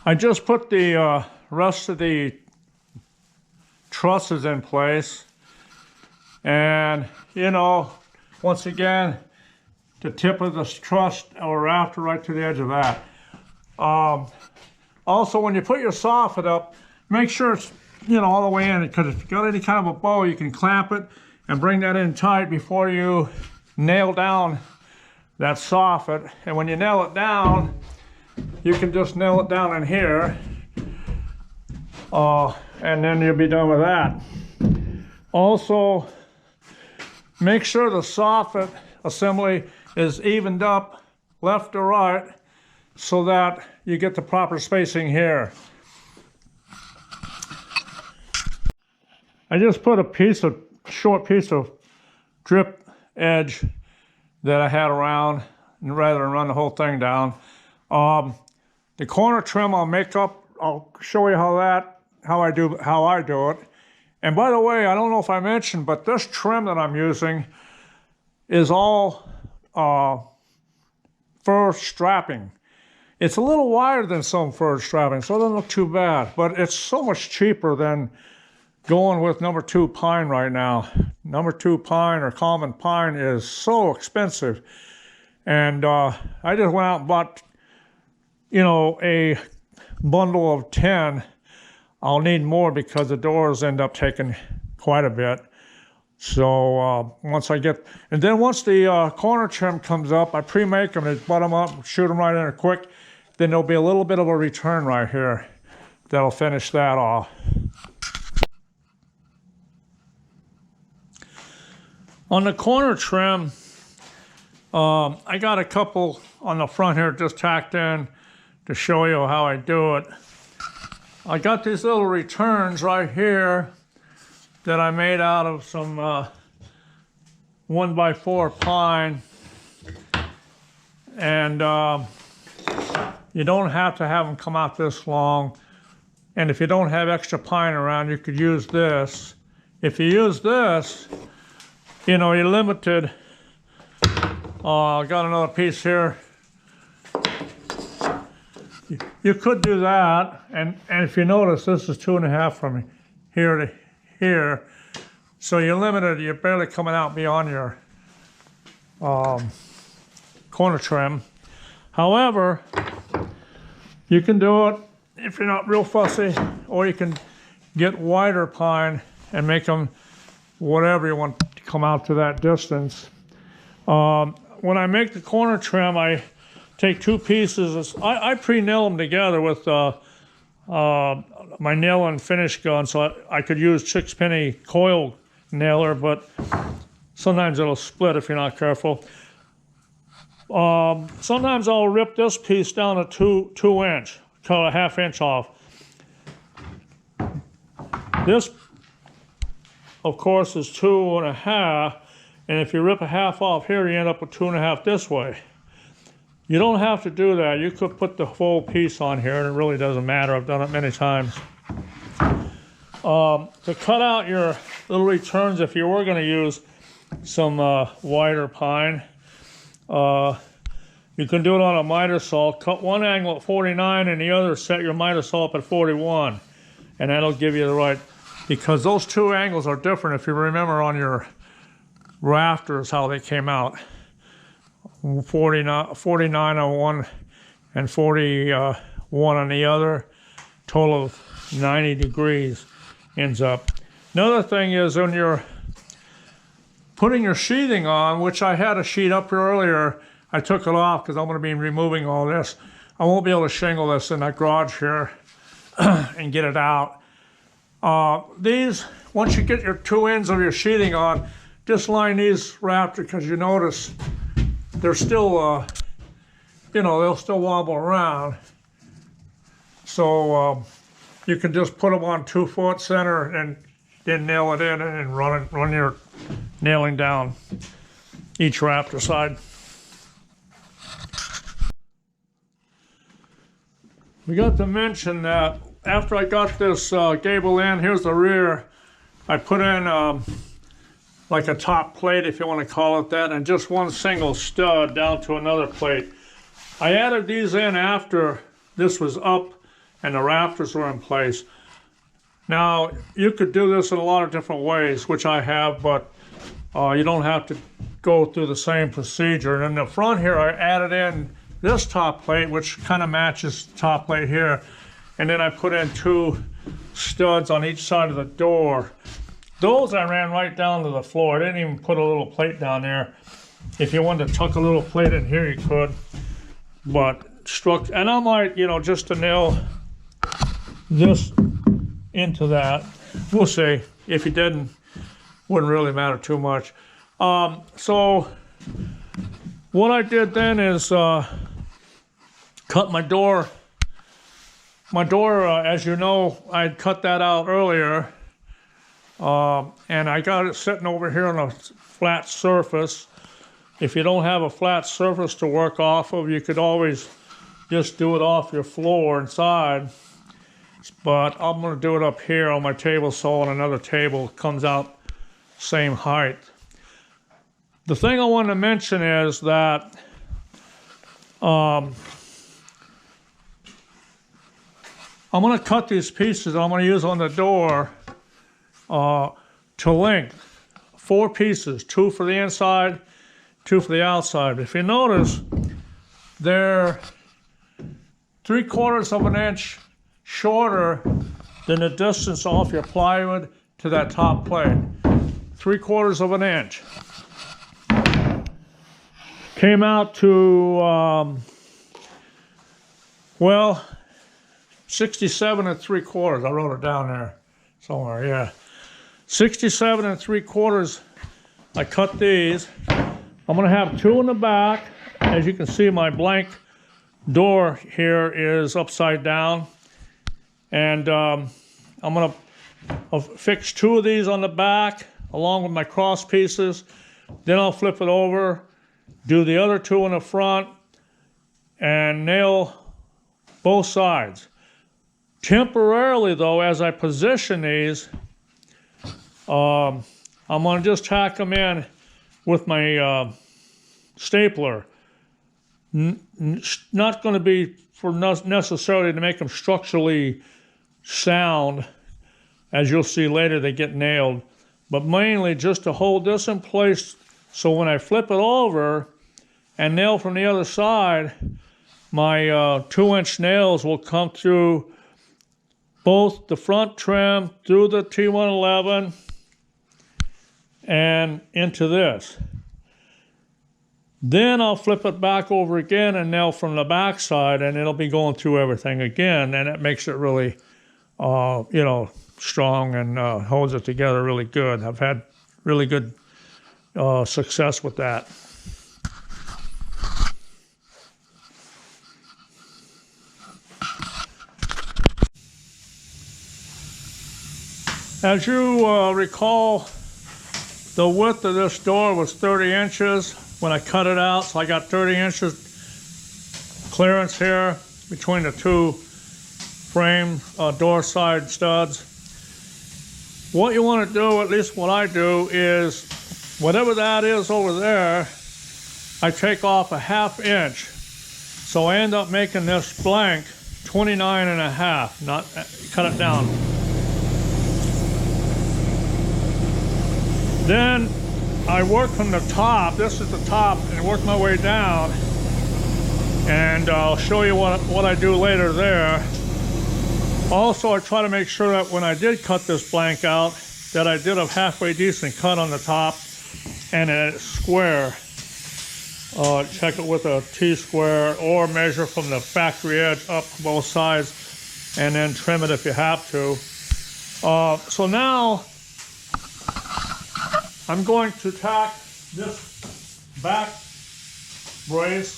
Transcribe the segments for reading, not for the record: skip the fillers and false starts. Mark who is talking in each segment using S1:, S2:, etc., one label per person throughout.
S1: I just put the rest of the trusses in place, and you know, once again, the tip of the truss or rafter right to the edge of that. Also, when you put your soffit up, make sure it's, you know, all the way in, because if you got any kind of a bow, you can clamp it and bring that in tight before you nail down that soffit. And when you nail it down, you can just nail it down in here, and then you'll be done with that. Also, make sure the soffit assembly is evened up left to right so that you get the proper spacing here. I just put a short piece of drip edge that I had around, rather than run the whole thing down. The corner trim I'll show you how I do it. And by the way, I don't know if I mentioned, but this trim that I'm using is all fur strapping. It's a little wider than some fur strapping, so it doesn't look too bad, but it's so much cheaper than going with number 2 pine right now. Number 2 pine or common pine is so expensive. And I just went out and bought, you know, a bundle of 10. I'll need more because the doors end up taking quite a bit. So once the corner trim comes up, I pre-make them, and butt them up, shoot them right in there quick. Then there'll be a little bit of a return right here that'll finish that off. On the corner trim, I got a couple on the front here just tacked in to show you how I do it. I got these little returns right here that I made out of some 1x4 pine, and you don't have to have them come out this long. And if you don't have extra pine around, you could use this. If you use this, you know, you're limited. I got another piece here. You could do that, and if you notice, this is 2.5 from here to here. So you're limited, you're barely coming out beyond your corner trim. However, you can do it if you're not real fussy, or you can get wider pine and make them whatever you want to come out to that distance. When I make the corner trim, I take 2 pieces. I pre-nail them together with my nail and finish gun, so I could use 6-penny coil nailer, but sometimes it'll split if you're not careful. Sometimes I'll rip this piece down to 2 inch, cut a 1/2 inch off. This, of course, is 2.5, and if you rip a 1/2 off here, you end up with 2.5 this way. You don't have to do that. You could put the full piece on here, and it really doesn't matter. I've done it many times. To cut out your little returns, if you were going to use some wider pine, you can do it on a miter saw. Cut one angle at 49 and the other set your miter saw up at 41. And that'll give you the right, because those 2 angles are different if you remember on your rafters how they came out. 49 on one and 41 on the other, total of 90 degrees ends up. Another thing is when you're putting your sheathing on, which I had a sheet up here earlier, I took it off because I'm going to be removing all this. I won't be able to shingle this in that garage here and get it out. These, once you get your 2 ends of your sheathing on, just line these rafters, because you notice they're still, you know, they'll still wobble around. So you can just put them on 2-foot center and then nail it in and run your nailing down each rafter side. We got to mention that after I got this gable in, here's the rear, I put in like a top plate, if you want to call it that, and just one single stud down to another plate. I added these in after this was up and the rafters are in place. Now, you could do this in a lot of different ways, which I have, but you don't have to go through the same procedure. And in the front here, I added in this top plate, which kind of matches the top plate here. And then I put in 2 studs on each side of the door. Those I ran right down to the floor. I didn't even put a little plate down there. If you wanted to tuck a little plate in here, you could. But and I might, you know, just to nail this into that. We'll see. If you didn't, wouldn't really matter too much. So what I did then is cut my door. My door, as you know, I'd cut that out earlier. And I got it sitting over here on a flat surface. If you don't have a flat surface to work off of, you could always just do it off your floor inside. But I'm going to do it up here on my table saw on another table. It comes out same height. The thing I want to mention is that I'm going to cut these pieces I'm going to use on the door to length. 4 pieces, 2 for the inside, 2 for the outside. If you notice, they're 3/4 of an inch shorter than the distance off your plywood to that top plate. 3/4 of an inch. Came out to, well, 67 3/4. I wrote it down there somewhere, yeah. 67 3/4. I cut these. I'm going to have 2 in the back. As you can see, my blank door here is upside down. And I'm going to fix 2 of these on the back along with my cross pieces. Then I'll flip it over, do the other 2 in the front, and nail both sides. Temporarily, though, as I position these, I'm going to just tack them in with my stapler. Not going to be for necessarily to make them structurally sound. As you'll see later, they get nailed. But mainly just to hold this in place so when I flip it over and nail from the other side, my 2-inch nails will come through both the front trim, through the T111, and into this. Then I'll flip it back over again and nail from the back side, and it'll be going through everything again, and it makes it really, you know, strong and holds it together really good. I've had really good success with that. As you recall, the width of this door was 30 inches when I cut it out, so I got 30 inches clearance here between the 2 frame door side studs. What you want to do, at least what I do, is whatever that is over there, I take off a 1/2 inch. So I end up making this blank 29.5, not cut it down. Then I work from the top, this is the top, and work my way down. And I'll show you what I do later there. Also, I try to make sure that when I did cut this blank out, that I did a halfway decent cut on the top and a square. Check it with a T-square or measure from the factory edge up both sides and then trim it if you have to. So now, I'm going to tack this back brace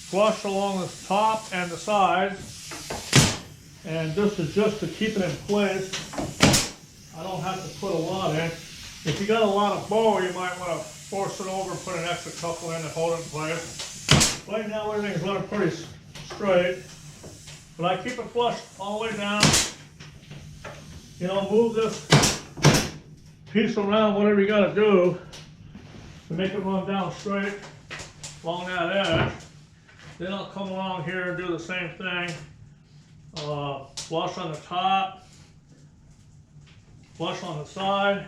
S1: flush along the top and the sides, and this is just to keep it in place. I don't have to put a lot in. If you got a lot of bow, you might want to force it over and put an extra couple in to hold it in place. Right now everything's running pretty straight, but I keep it flush all the way down. You know, move this piece around, whatever you got to do to make it run down straight along that edge. Then I'll come along here and do the same thing. flush on the top, flush on the side,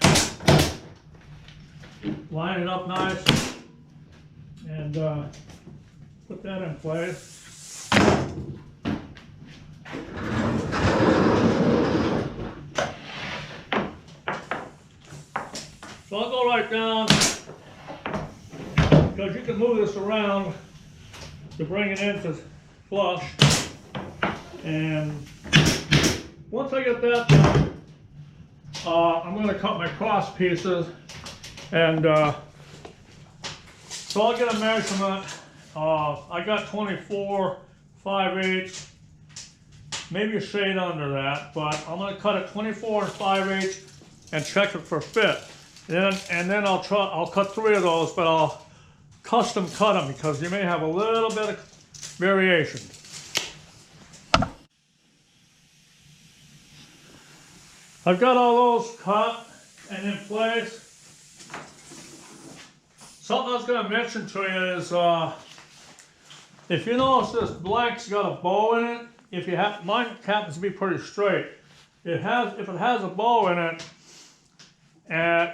S1: line it up nice, and put that in place. So I'll go right down, because you can move this around to bring it into flush. And once I get that done, I'm going to cut my cross pieces, and so I'll get a measurement. I got 24 5/8, maybe a shade under that, but I'm going to cut it 24 5/8 and check it for fit. And then I'll cut 3 of those, but I'll custom cut them because you may have a little bit of variation. I've got all those cut and in place. Something I was going to mention to you is, if you notice this blank's got a bow in it, mine happens to be pretty straight. If it has a bow in it,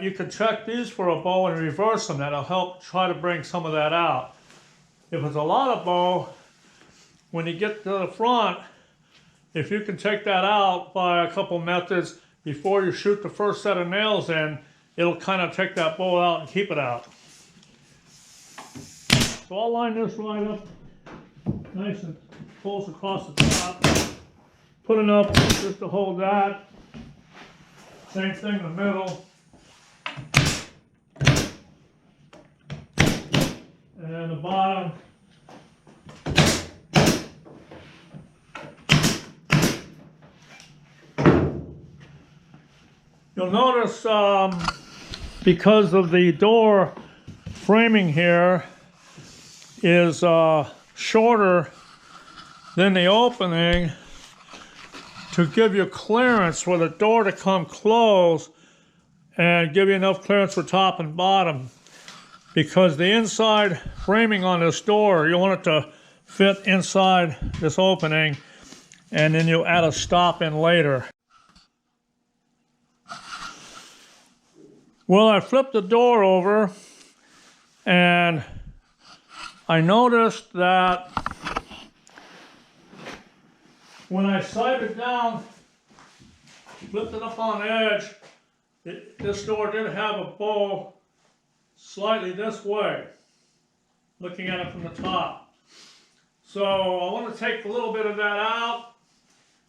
S1: you can check these for a bow and reverse them. That'll help try to bring some of that out. If it's a lot of bow, when you get to the front, if you can take that out by a couple methods before you shoot the first set of nails in, it'll kind of take that bow out and keep it out. So I'll line this right up nice and close across the top. Put enough just to hold that. Same thing in the middle. And the bottom. You'll notice because of the door framing here is shorter than the opening, to give you clearance for the door to come close and give you enough clearance for top and bottom. Because the inside framing on this door, you want it to fit inside this opening, and then you'll add a stop in later. Well, I flipped the door over, and I noticed that when I sighted down, flipped it up on the edge, this door did have a bow slightly this way, looking at it from the top. So I want to take a little bit of that out.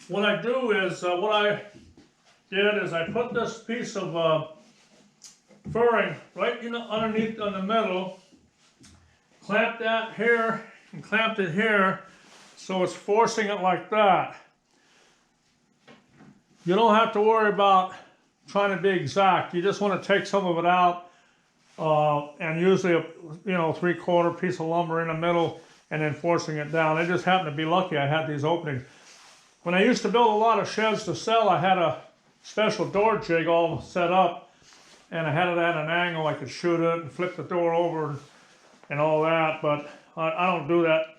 S1: What I do is, what I did is I put this piece of furring right underneath in the middle, clamped that here, and clamped it here, so it's forcing it like that. You don't have to worry about trying to be exact. You just want to take some of it out, and usually a 3/4 piece of lumber in the middle, and then forcing it down. I just happened to be lucky I had these openings. When I used to build a lot of sheds to sell, I had a special door jig all set up, and I had it at an angle. I could shoot it and flip the door over and all that, but I don't do that.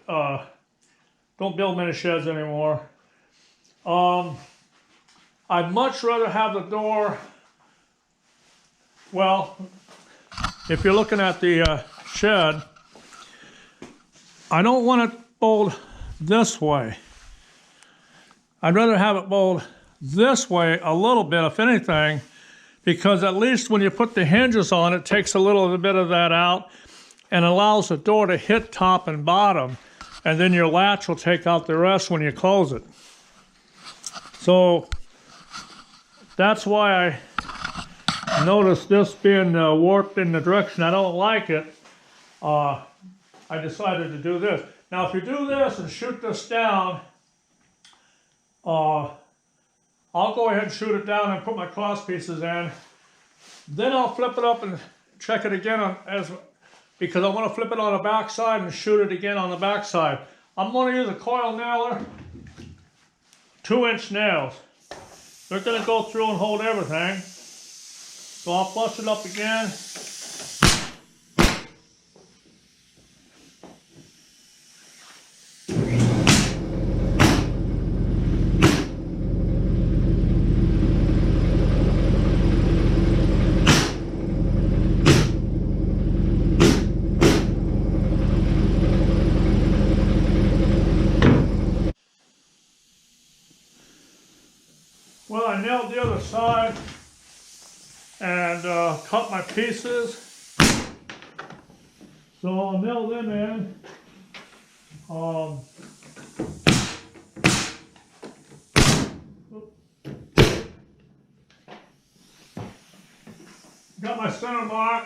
S1: Don't build many sheds anymore. I'd much rather have the door, well, if you're looking at the shed, I don't want it bowled this way. I'd rather have it bowled this way a little bit, if anything, because at least when you put the hinges on, it takes a little bit of that out and allows the door to hit top and bottom, and then your latch will take out the rest when you close it. So that's why I noticed this being warped in the direction I don't like it. I decided to do this. Now if you do this and shoot this down, I'll go ahead and shoot it down and put my cross pieces in. Then I'll flip it up and check it again because I want to flip it on the back side and shoot it again on the back side. I'm going to use a coil nailer, 2-inch nails. They're going to go through and hold everything. So I'll flush it up again. side and cut my pieces. So I'll nail them in. Got my center mark.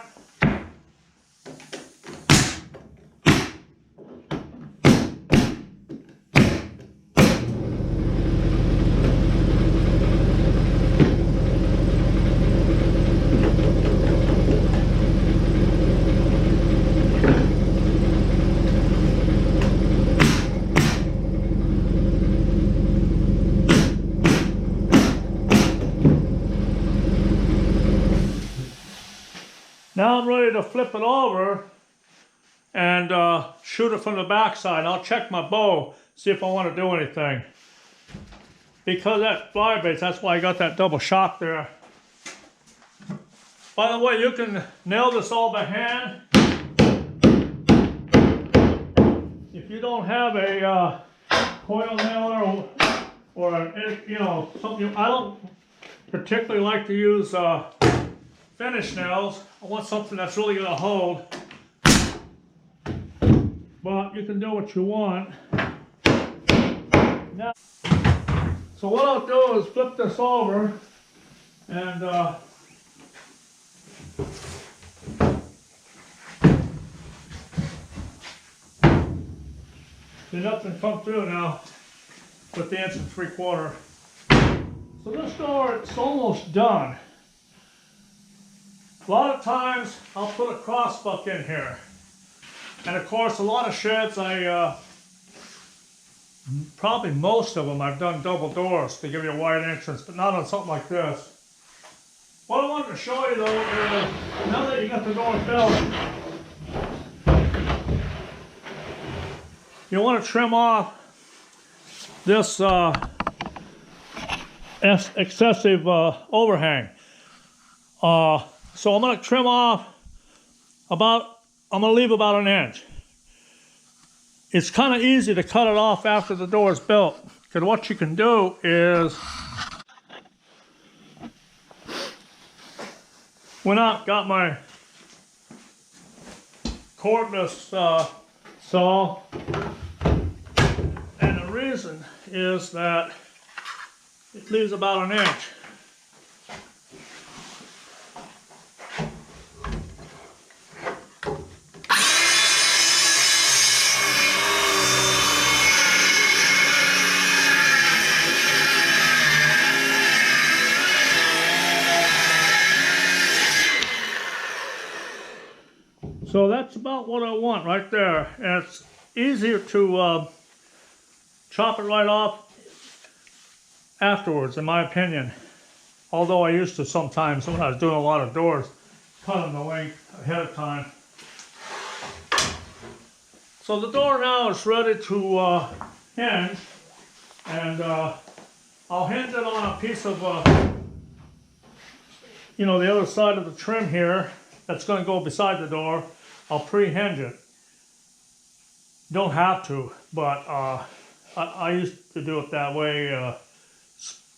S1: Now I'm ready to flip it over and shoot it from the back side. I'll check my bow, see if I want to do anything. Because that fly base, that's why I got that double shock there. By the way, you can nail this all by hand. If you don't have a coil nailer or something, I don't particularly like to use finish nails. I want something that's really going to hold. But you can do what you want. Now, so what I'll do is flip this over and see nothing come through now with the 1 3/4. So this door, it's almost done. A lot of times I'll put a cross buck in here. And of course a lot of sheds probably most of them I've done double doors to give you a wide entrance, but not on something like this. What I wanted to show you though is, now that you got the door built, you want to trim off this excessive overhang. So I'm going to trim off I'm going to leave about 1 inch. It's kind of easy to cut it off after the door is built, because what you can do is, when I've got my cordless saw, and the reason is that it leaves about 1 inch. So that's about what I want right there. And it's easier to chop it right off afterwards, in my opinion. Although I used to sometimes, when I was doing a lot of doors, cut them the length ahead of time. So the door now is ready to hinge. And I'll hinge it on a piece of, the other side of the trim here. That's going to go beside the door. I'll pre-hinge it. Don't have to, but I used to do it that way.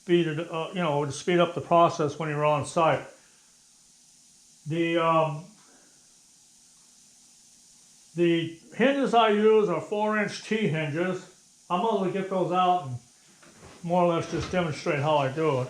S1: To speed up the process when you're on site. The hinges I use are 4-inch T-hinges. I'm going to get those out and more or less just demonstrate how I do it.